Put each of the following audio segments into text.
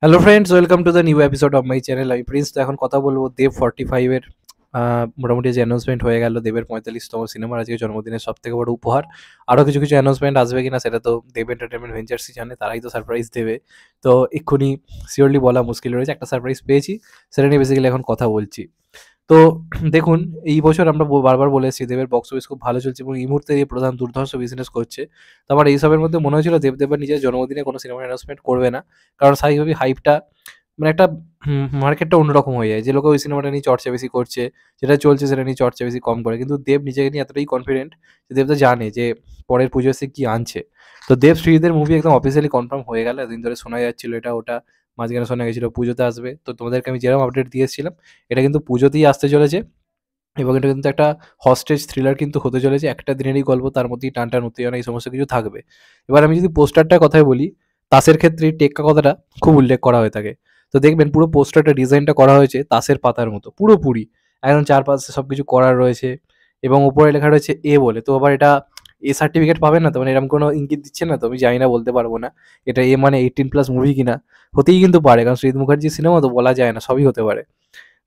Hello friends, welcome to the new episode of my channel. আমি Prince. তো এখন কথা বলবো দেব 45 এর মোটামুটি যে অ্যানাউন্সমেন্ট হয়ে গেল দেবের 45তম সিনেমার আজকে জন্মদিনের সব থেকে বড় উপহার। আরও কিছু কিছু অ্যানাউন্সমেন্ট আসবে কিনা সেটা তো দেব এন্টারটেনমেন্ট ভেঞ্চার্সই জানে, তারাই তো সারপ্রাইজ দেবে। তো এক্ষুনি শিওরলি বলা মুশকিল রয়েছে, একটা সারপ্রাইজ পেয়েছি, সেটা নিয়ে বেসিক্যালি এখন কথা বলছি। তো দেখুন, এই বছর আমরা বারবার বলে এসেছি দেবের বক্স অফিস খুব ভালো চলছে এবং এই মুহূর্তে এই প্রধান দুর্ধর্ষ বিজনেস করছে। তো আমার এইসবের মধ্যে মনে হয়েছিল দেব নিজের জন্মদিনে কোনো সিনেমার অ্যানাউন্সমেন্ট করবে না, কারণ স্বাভাবিকভাবেই হাইপটা মানে একটা মার্কেটটা অন্যরকম হয়ে যায়, যে লোকে ওই সিনেমাটা নিয়ে চর্চা বেশি করছে, যেটা চলছে সেটা নিয়ে চর্চা বেশি কম করে। কিন্তু দেব নিজেকে নিয়ে এতটাই কনফিডেন্ট যে দেব তো জানে যে পরের পুজো এসে কি আনছে। তো দেব শ্রীজিতের মুভি একদম অফিসিয়ালি কনফার্ম হয়ে গেল। এতদিন ধরে শোনা যাচ্ছিল এটা ওটা, মাঝখানে শোনা গেছিল পুজোতে আসবে। তো তোমাদেরকে আমি যেরকম আপডেট দিয়েছিলাম, এটা কিন্তু পুজোতেই আসতে চলেছে এবং এটা কিন্তু একটা হস্টেজ থ্রিলার কিন্তু হতে চলেছে। একটা দিনেরই গল্প, তার মধ্যেই টানটান উত্তেজনা এই সমস্ত কিছু থাকবে। এবার আমি যদি পোস্টারটার কথাই বলি, তাসের ক্ষেত্রে এই টেক্কা কথাটা খুব উল্লেখ করা হয়ে থাকে। তো দেখবেন পুরো পোস্টারটা ডিজাইনটা করা হয়েছে তাসের পাতার মতো পুরোপুরি, একদম চারপাশে সবকিছু করা রয়েছে এবং উপরে লেখা রয়েছে এ বলে। তো আবার এটা এ সার্টিফিকেট পাবেন না তো, মানে এরকম কোনো ইঙ্গিত দিচ্ছে না তো, আমি জানি না, বলতে পারবো না এটা এ মানে 18+ মুভি কিনা। হতেই কিন্তু পারে, কারণ শ্রীজিৎ মুখার্জির সিনেমা তো বলা যায় না, সবই হতে পারে।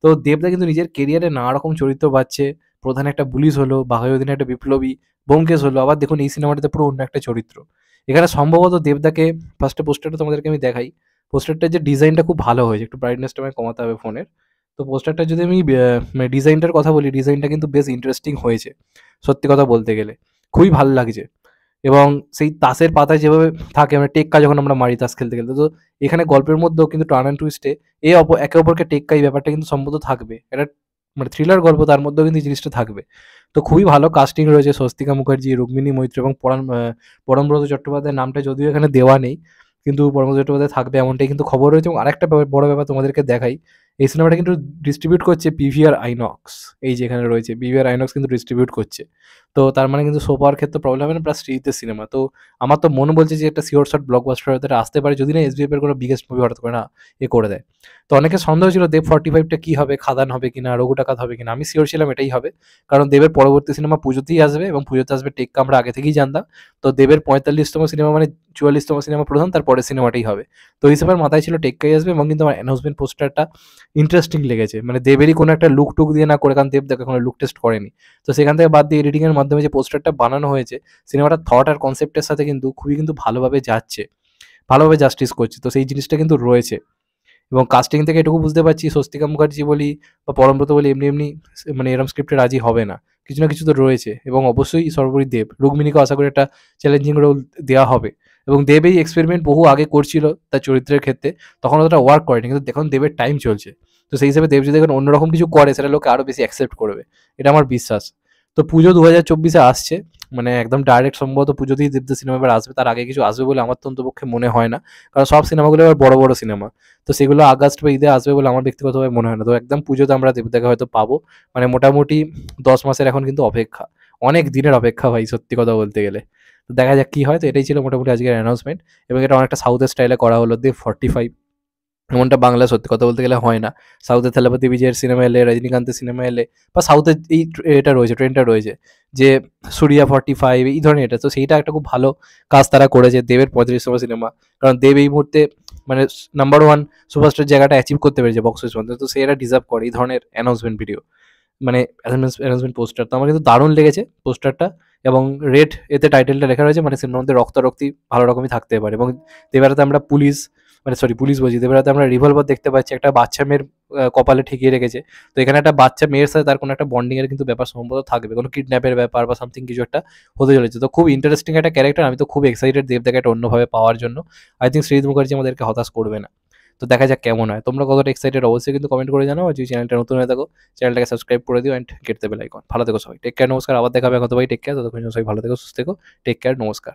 তো দেবদা কিন্তু নিজের কেরিয়ারে নানা রকম চরিত্র পাচ্ছে। প্রধান একটা পুলিশ হলো, বাঘাযতীন একটা বিপ্লবী, ব্যোমকেশ হলো, আবার দেখুন এই সিনেমাটাতে পুরো অন্য একটা চরিত্র। এখানে সম্ভবত দেবদাকে ফার্স্টে পোস্টারটা তোমাদেরকে আমি দেখাই। পোস্টারটার যে ডিজাইনটা খুব ভালো হয়েছে, একটু ব্রাইটনেসটা আমায় কমাতে হবে ফোনের। তো পোস্টারটা যদি আমি মানে ডিজাইনটার কথা বলি, ডিজাইনটা কিন্তু বেশ ইন্টারেস্টিং হয়েছে সত্যি কথা বলতে গেলে, খুবই ভালো লাগছে। এবং সেই তাসের পাতায় যেভাবে থাকে, মানে টেক্কা যখন আমরা মারি তাস খেলতে খেলতে, তো এখানে গল্পের মধ্যেও কিন্তু টার্ন অ্যান্ড টুইস্টে একে অপরকে টেক্কা, এই ব্যাপারটা কিন্তু সম্ভবত থাকবে। এটা মানে থ্রিলার গল্প, তার মধ্যেও কিন্তু এই জিনিসটা থাকবে। তো খুবই ভালো কাস্টিং রয়েছে, স্বস্তিকা মুখার্জি, রুক্মিণী মৈত্র এবং পরমব্রত চট্টোপাধ্যায়ের নামটা যদিও এখানে দেওয়া নেই, কিন্তু পরমব্রত চট্টোপাধ্যায় থাকবে এমনটাই কিন্তু খবর রয়েছে। এবং আরেকটা বড় ব্যাপার তোমাদেরকে দেখাই, এই সিনেমাটা কিন্তু ডিস্ট্রিবিউট করছে পিভিআর আইনক্স। এই যে এখানে রয়েছে পিভিআর আইনক্স কিন্তু ডিস্ট্রিবিউট করছে। তো তার মানে কিন্তু শো পাওয়ার ক্ষেত্রে প্রবলেম হবে না, প্লাস শ্রীজিতের সিনেমা। তো আমার তো মন বলছে যে একটা শিওর শট ব্লকবাস্টার হতে আসতে পারে, যদি না এসবিএফ এর কোনো বিগেস্ট মুভি হঠাৎ করে না এ করে দেয়। তো অনেকের সন্দেহ ছিল দেব 45টা কি হবে, খাদান হবে কিনা, রঘু ডাকাত হবে কিনা। আমি শিওর ছিলাম এটাই হবে, কারণ দেবের পরবর্তী সিনেমা পুজোতেই আসবে এবং পুজোতে আসবে টেক্কা আমরা আগে থেকেই জানতাম। তো দেবের 45তম সিনেমা মানে 44তম সিনেমা প্রধান, তার পরের সিনেমাটাই হবে। তো এই হিসেবে মাথায় ছিল টেক্কাই আসবে। এবং কিন্তু আমার অ্যানাউন্সমেন্ট পোস্টারটা ইন্টারেস্টিং লেগেছে, মানে দেবেরই কোনো একটা লুক টুক দিয়ে না করে, কারণ দেব দেখে কোনো লুক টেস্ট করেনি। তো সেখান থেকে বাদ দিয়ে এডিটিং এর মাধ্যমে যে পোস্টারটা বানানো হয়েছে, সিনেমাটার থট আর কনসেপ্টের সাথে কিন্তু খুবই কিন্তু ভালোভাবে যাচ্ছে, ভালোভাবে জাস্টিস করছে। তো সেই জিনিসটা কিন্তু রয়েছে। এবং কাস্টিং থেকে এটুকু বুঝতে পারছি, স্বস্তিকা মুখার্জি বলি বা পরমব্রত বলি এমনি এমনি মানে এরম স্ক্রিপ্টে রাজি হবে না, কিছু না কিছু তো রয়েছে। এবং অবশ্যই সর্বোপরি দেব, রুক্মিণীকে আশা করি একটা চ্যালেঞ্জিং রোল দেওয়া হবে। এবং দেব এই এক্সপেরিমেন্ট বহু আগে করছিল তার চরিত্রের ক্ষেত্রে, তখন অতটা ওয়ার্ক করেনি, কিন্তু এখন দেবের টাইম চলছে। তো সেই হিসেবে দেব যদি এখন অন্যরকম কিছু করে, সেটা লোকে আরও বেশি অ্যাকসেপ্ট করবে, এটা আমার বিশ্বাস। তো পুজো 2024-এ আসছে, মানে একদম ডাইরেক্ট সম্ভবত পুজোতেই দেবদা সিনেমা এবার আসবে, তার আগে কিছু আসবে বলে আমার তো অন্তপক্ষে মনে হয় না, কারণ সব সিনেমাগুলো এবার বড় বড় সিনেমা। তো সেগুলো আগস্ট বা ঈদে আসবে বলে আমার ব্যক্তিগতভাবে মনে হয় না। তো একদম পুজোতে আমরা দেবদাকে হয়তো পাবো, মানে মোটামুটি 10 মাসের এখন কিন্তু অপেক্ষা, অনেক দিনের অপেক্ষা ভাই সত্যি কথা বলতে গেলে। তো দেখা যাক কি হয়। তো এটাই ছিল মোটামুটি আজকের অ্যানাউন্সমেন্ট, এবং এটা অনেকটা সাউথের স্টাইলে করা হলো। দেব 45 এমনটা বাংলায় সত্যি কথা বলতে গেলে হয় না। সাউথে থালাপতি বিজয়ের সিনেমা এলে, রজনীকান্তের সিনেমা এলে, বা সাউথের এই এটা রয়েছে, ট্রেন্ডটা রয়েছে যে সুরিয়া 45 এই ধরনের এটা, তো সেইটা একটা খুব ভালো কাজ তারা করেছে দেবের 35তম সিনেমা। কারণ দেব এই মুহূর্তে মানে নাম্বার ওয়ান সুপারস্টার জায়গাটা অ্যাচিভ করতে পেরেছে বক্স অফিস মধ্যে, তো সে এটা ডিজার্ভ করে এই ধরনের অ্যানাউন্সমেন্ট ভিডিও, মানে অ্যানাউন্সমেন্ট পোস্টার। তো আমার কিন্তু দারুণ লেগেছে পোস্টারটা। এবং রেড এতে টাইটেলটা লেখা রয়েছে, মানে সিনেমার মধ্যে রক্তারক্তি ভালো রকমই থাকতে পারে। এবং দেবেরাতে আমরা পুলিশ, মানে সরি পুলিশ বলছি, দেবেরাতে আমরা রিভলভার দেখতে পাচ্ছি, একটা বাচ্চা মেয়ের কপালে ঠেকিয়ে রেখেছে। তো এখানে একটা বাচ্চা মেয়ের সাথে তার কোনো একটা বন্ডিং এর কিন্তু ব্যাপার সম্ভবত থাকবে, কোনো কিডন্যাপের ব্যাপার বা সামথিং কিছু একটা হতে চলেছে। তো খুব ইন্টারেস্টিং একটা ক্যারেক্টার, আমি তো খুব এক্সাইটেড দেবদাকে একটা অন্যভাবে পাওয়ার জন্য। আই থিঙ্ক শ্রীজিৎ মুখার্জি আমাদেরকে হতাশ করবে না। তো দেখা যাক কেমন হয়। তোমরা কতটা এক্সাইটেড অবশ্যই কিন্তু কমেন্ট করে জানাও। আর যদি চ্যানেলটা নতুন হয়ে থাকো, চ্যানেলটাকে সাবস্ক্রাইব করে দিও and get the bell icon. ভালো থেকো সবাই, টেক কেয়ার, নমস্কার। আবার দেখা হবে কত ভাই, টেক কেয়ার, ততক্ষণ সবাই ভালো থেকো, সুস্থ থেকো, টেক কেয়ার, নমস্কার।